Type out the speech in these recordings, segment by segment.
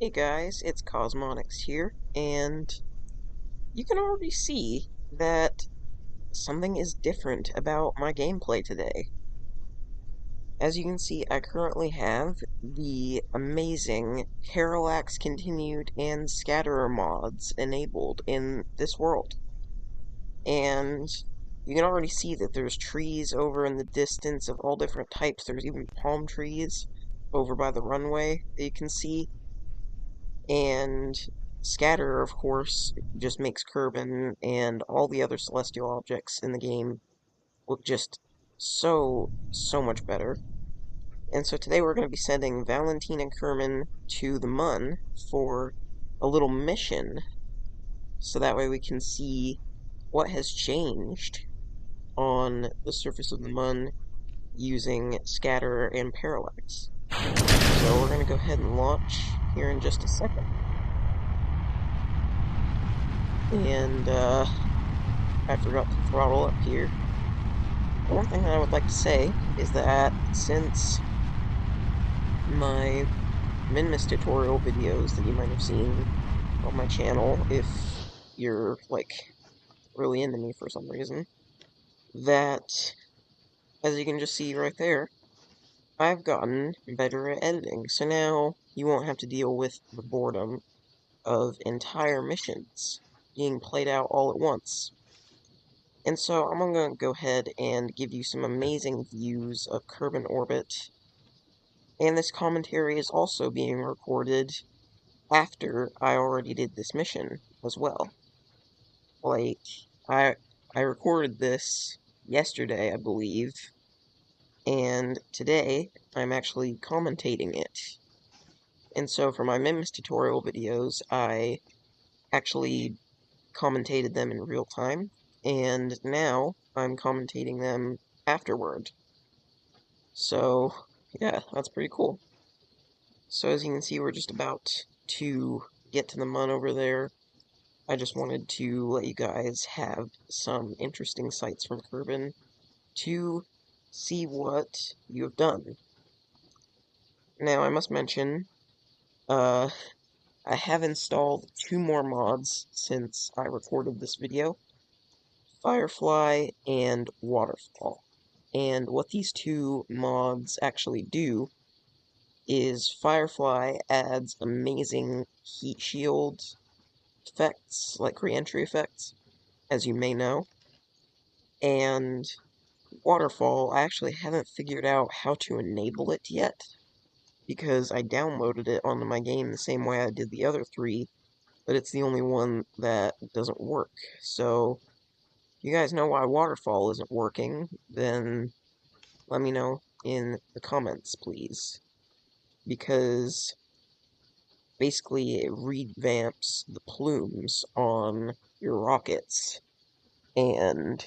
Hey guys, it's Cosmonics here, and you can already see that something is different about my gameplay today. As you can see, I currently have the amazing Parallax Continued and Scatterer mods enabled in this world. And you can already see that there's trees over in the distance of all different types. There's even palm trees over by the runway that you can see. And Scatter, of course, just makes Kerbin and all the other celestial objects in the game look just so much better. And so today we're going to be sending Valentine and Kerman to the Mun for a little mission, so that way we can see what has changed on the surface of the Mun using Scatter and Parallax. So we're going to go ahead and launch here in just a second. And, I forgot to throttle up here. One thing that I would like to say is that since my Minmus tutorial videos that you might have seen on my channel, if you're, like, really into me for some reason, that, as you can just see right there, I've gotten better at editing. So now you won't have to deal with the boredom of entire missions being played out all at once. And so I'm going to go ahead and give you some amazing views of Kerbin Orbit, and this commentary is also being recorded after I already did this mission as well. Like, I I recorded this yesterday, I believe, and today I'm actually commentating it. And so for my Mims tutorial videos, I actually commentated them in real time, and now I'm commentating them afterward. So, yeah, that's pretty cool. So as you can see, we're just about to get to the Mun over there. I just wanted to let you guys have some interesting sights from Kerbin to see what you have done. Now, I must mention, I have installed two more mods since I recorded this video, Firefly and Waterfall. And what these two mods actually do is Firefly adds amazing heat shield effects, like re-entry effects, as you may know. And Waterfall, I actually haven't figured out how to enable it yet, because I downloaded it onto my game the same way I did the other three, but it's the only one that doesn't work. So, if you guys know why Waterfall isn't working, then let me know in the comments, please. Because basically it revamps the plumes on your rockets, and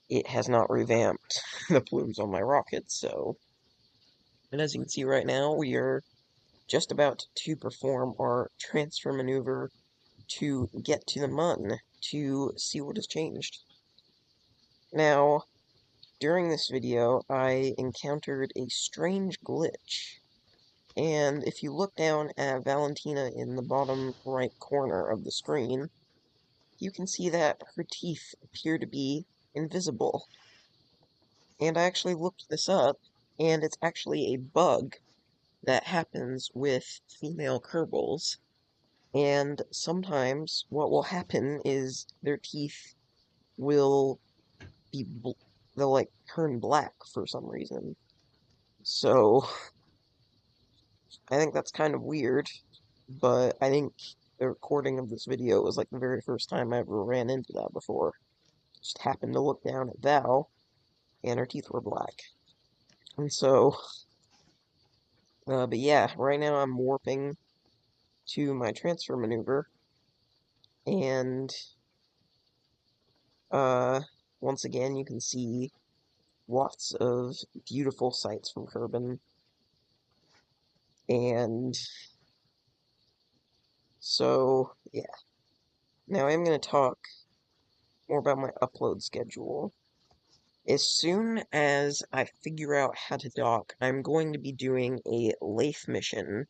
it has not revamped the plumes on my rockets, so... And as you can see right now, we are just about to perform our transfer maneuver to get to the Mun to see what has changed. Now, during this video, I encountered a strange glitch, and if you look down at Valentina in the bottom right corner of the screen, you can see that her teeth appear to be invisible. And I actually looked this up, and it's actually a bug that happens with female Kerbals. And sometimes what will happen is their teeth will be, they'll like turn black for some reason. So I think that's kind of weird, but I think the recording of this video was like the very first time I ever ran into that before. Just happened to look down at Val, and her teeth were black. And so, but yeah, right now I'm warping to my transfer maneuver, and uh, once again you can see lots of beautiful sights from Kerbin, and so, yeah. Now I'm going to talk more about my upload schedule. As soon as I figure out how to dock, I'm going to be doing a Lathe mission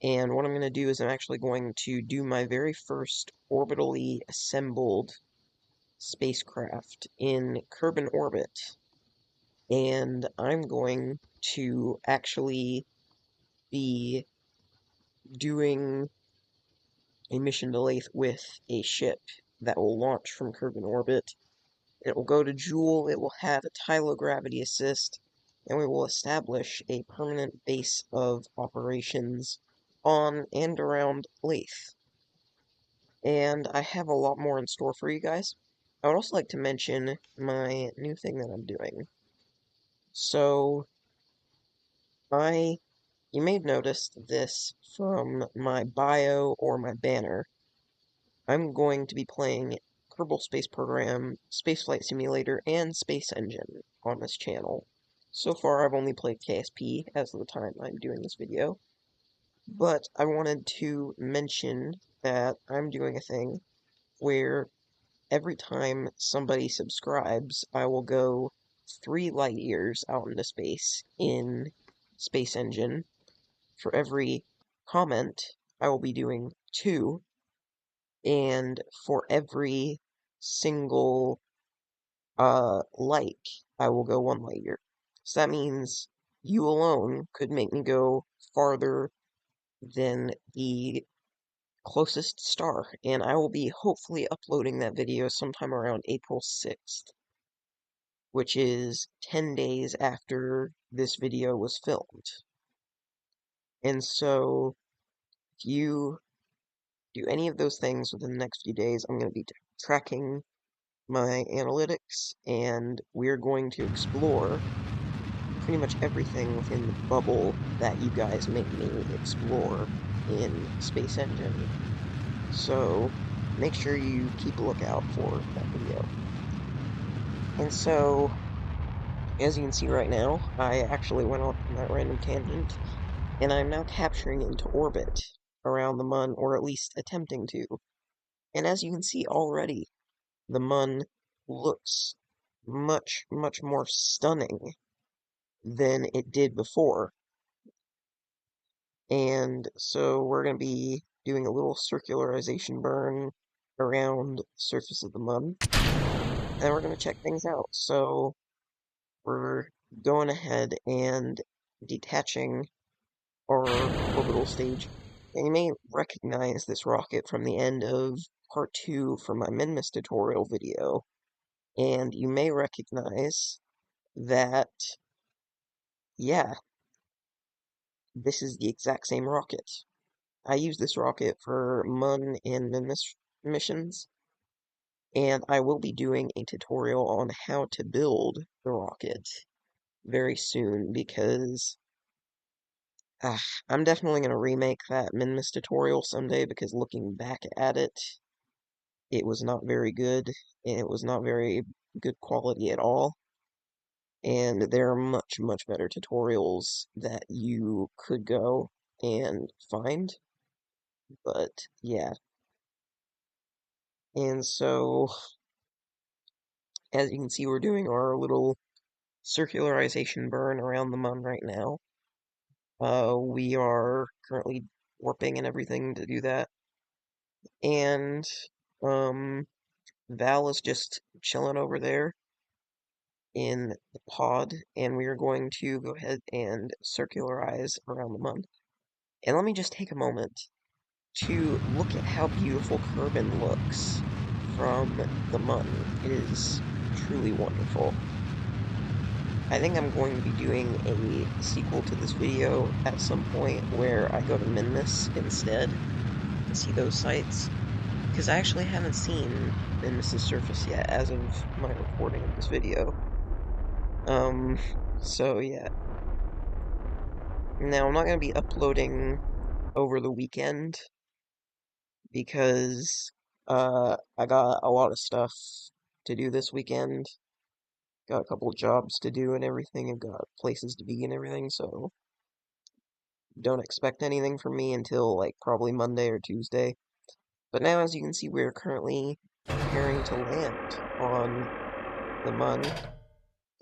And what I'm going to do is I'm actually going to do my very first orbitally assembled spacecraft in Kerbin orbit. And I'm going to actually be doing a mission to Lathe with a ship that will launch from Kerbin orbit. It will go to Jool, it will have a tylogravity assist, and we will establish a permanent base of operations on and around Lathe. And I have a lot more in store for you guys. I would also like to mention my new thing that I'm doing. So, you may have noticed this from my bio or my banner. I'm going to be playing Kerbal Space Program, Spaceflight Simulator, and Space Engine on this channel. So far, I've only played KSP as of the time I'm doing this video, but I wanted to mention that I'm doing a thing where every time somebody subscribes, I will go 3 light years out into space in Space Engine. For every comment, I will be doing 2, and for every single like, I will go 1 light year. So that means you alone could make me go farther than the closest star, and I will be hopefully uploading that video sometime around April 6th, which is 10 days after this video was filmed. And so, if you do any of those things within the next few days, I'm going to be tracking my analytics, and we're going to explore pretty much everything within the bubble that you guys make me explore in Space Engine. So, make sure you keep a lookout for that video. And so, as you can see right now, I actually went off on that random tangent, and I'm now capturing into orbit around the Mun, or at least attempting to. And as you can see already, the Mun looks much, much more stunning than it did before. And so we're going to be doing a little circularization burn around the surface of the Mun, and we're going to check things out. So we're going ahead and detaching our orbital stage. And you may recognize this rocket from the end of part 2 from my Minmus tutorial video. And you may recognize that, yeah, this is the exact same rocket. I use this rocket for Mun and Minmus missions, and I will be doing a tutorial on how to build the rocket very soon, because I'm definitely going to remake that Minmus tutorial someday, because looking back at it, it was not very good, and it was not very good quality at all. And there are much, much better tutorials that you could go and find. But, yeah. And so, as you can see, we're doing our little circularization burn around the Mun right now. We are currently warping and everything to do that. And, Val is just chilling over there in the pod, and we are going to go ahead and circularize around the Mun. And let me just take a moment to look at how beautiful Kerbin looks from the Mun. It is truly wonderful. I think I'm going to be doing a sequel to this video at some point where I go to Minmus instead to see those sights, because I actually haven't seen Minmus's surface yet as of my recording of this video. So yeah. Now, I'm not going to be uploading over the weekend, because, I got a lot of stuff to do this weekend. Got a couple of jobs to do and everything, and got places to be and everything, so don't expect anything from me until, like, probably Monday or Tuesday. But now, as you can see, we're currently preparing to land on the Mun,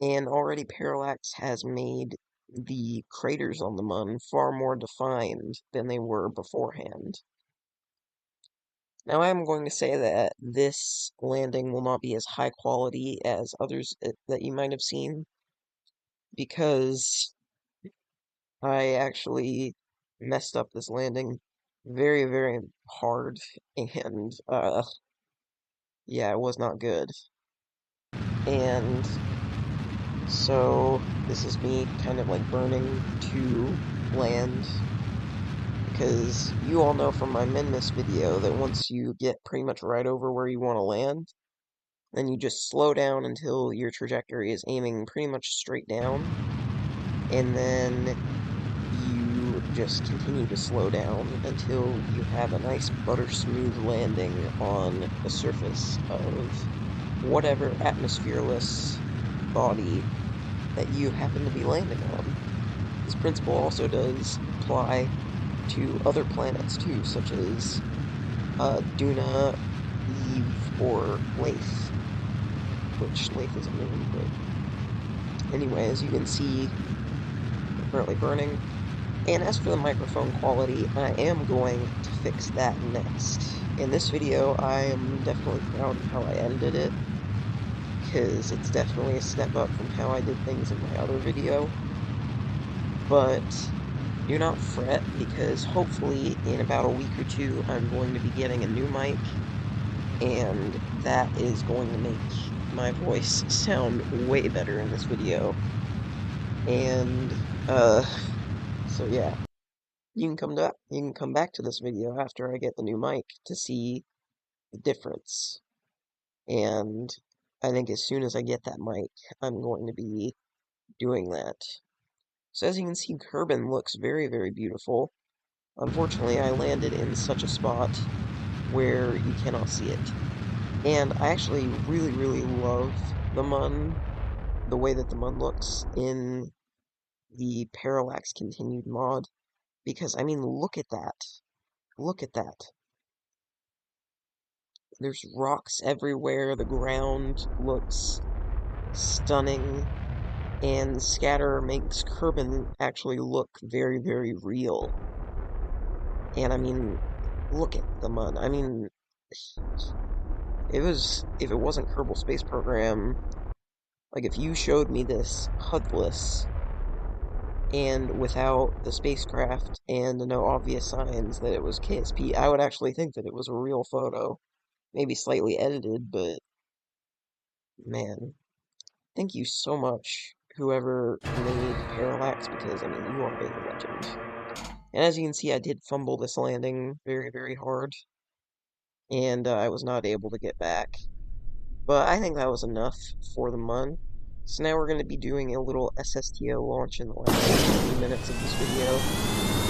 and already Parallax has made the craters on the Mun far more defined than they were beforehand. Now, I am going to say that this landing will not be as high quality as others that you might have seen, because I actually messed up this landing very, very hard, and, yeah, it was not good. And so, this is me kind of like burning to land, because you all know from my Minmus video that once you get pretty much right over where you want to land, then you just slow down until your trajectory is aiming pretty much straight down, and then you just continue to slow down until you have a nice butter smooth landing on the surface of whatever atmosphereless body that you happen to be landing on. This principle also does apply to other planets too, such as Duna, Eve, or Lathe, which Lathe is a moon, but anyway, as you can see, I'm currently burning. And as for the microphone quality, I am going to fix that next. In this video, I am definitely proud of how I edited it, because it's definitely a step up from how I did things in my other video. But do not fret, because hopefully in about a week or two, I'm going to be getting a new mic, and that is going to make my voice sound way better in this video. And, so yeah. You can come back to this video after I get the new mic to see the difference. And I think as soon as I get that mic, I'm going to be doing that. So as you can see, Kerbin looks very, very beautiful. Unfortunately, I landed in such a spot where you cannot see it. And I actually really, really love the Mun, the way that the Mun looks in the Parallax Continued mod. Because, I mean, look at that. Look at that. There's rocks everywhere, the ground looks stunning, and Scatterer makes Kerbin actually look very, very real. And I mean, look at the Mun. I mean, if it wasn't Kerbal Space Program, like if you showed me this HUDless and without the spacecraft and no obvious signs that it was KSP, I would actually think that it was a real photo. Maybe slightly edited, but man. Thank you so much, whoever made Parallax, because, I mean, you are a legend. And as you can see, I did fumble this landing very, very hard, and I was not able to get back. But I think that was enough for the Mun. So now we're going to be doing a little SSTO launch in the last 15 minutes of this video,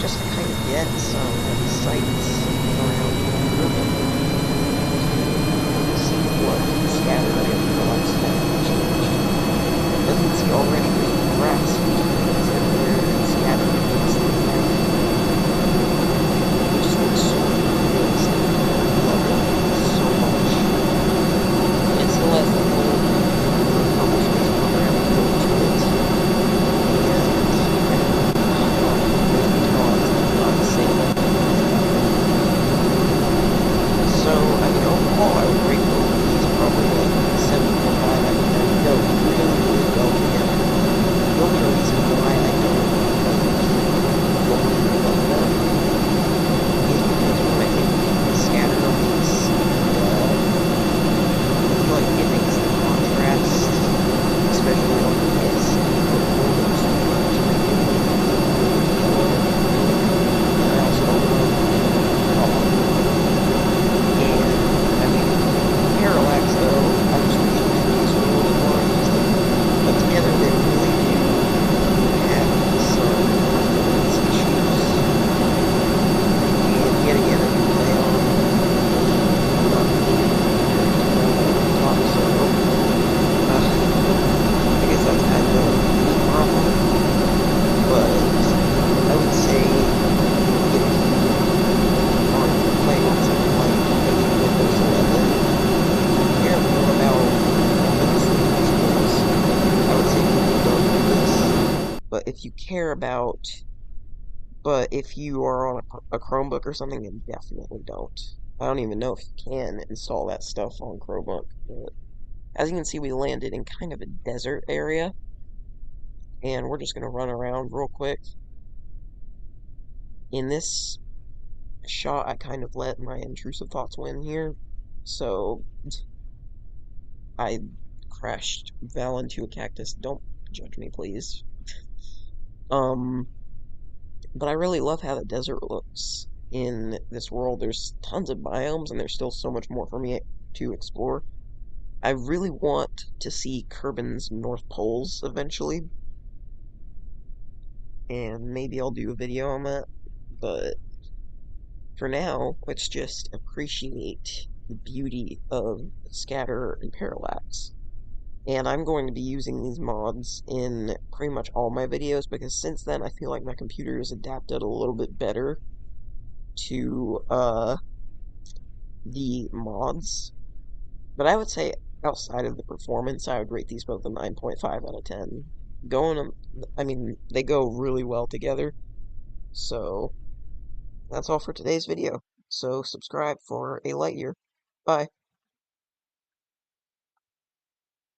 just to kind of get some sights around Urban, to see what Scatterer and Parallax have changed. As you can see already, there's grass everywhere and Scatterer looks like that. It just looks so realistic. I love it so much. And it still has the whole Kerbal Space Program feel to it. And not to say that. So, I mean, overall, I would rate both of these probably like 7.5 out of 10. Go really, really well together. The only reason why care about, but if you are on a Chromebook or something, then definitely don't. I don't even know if you can install that stuff on Chromebook, but as you can see, we landed in kind of a desert area, and we're just going to run around real quick. In this shot, I kind of let my intrusive thoughts win here, so I crashed Val into a cactus. Don't judge me, please. Um, but I really love how the desert looks in this world. There's tons of biomes, and there's still so much more for me to explore. I really want to see Kerbin's North Poles eventually, and maybe I'll do a video on that. But for now, let's just appreciate the beauty of Scatterer and Parallax. And I'm going to be using these mods in pretty much all my videos because since then I feel like my computer has adapted a little bit better to the mods. But I would say outside of the performance, I would rate these both a 9.5 out of 10. Going, I mean, they go really well together. So that's all for today's video. So subscribe for a light year. Bye.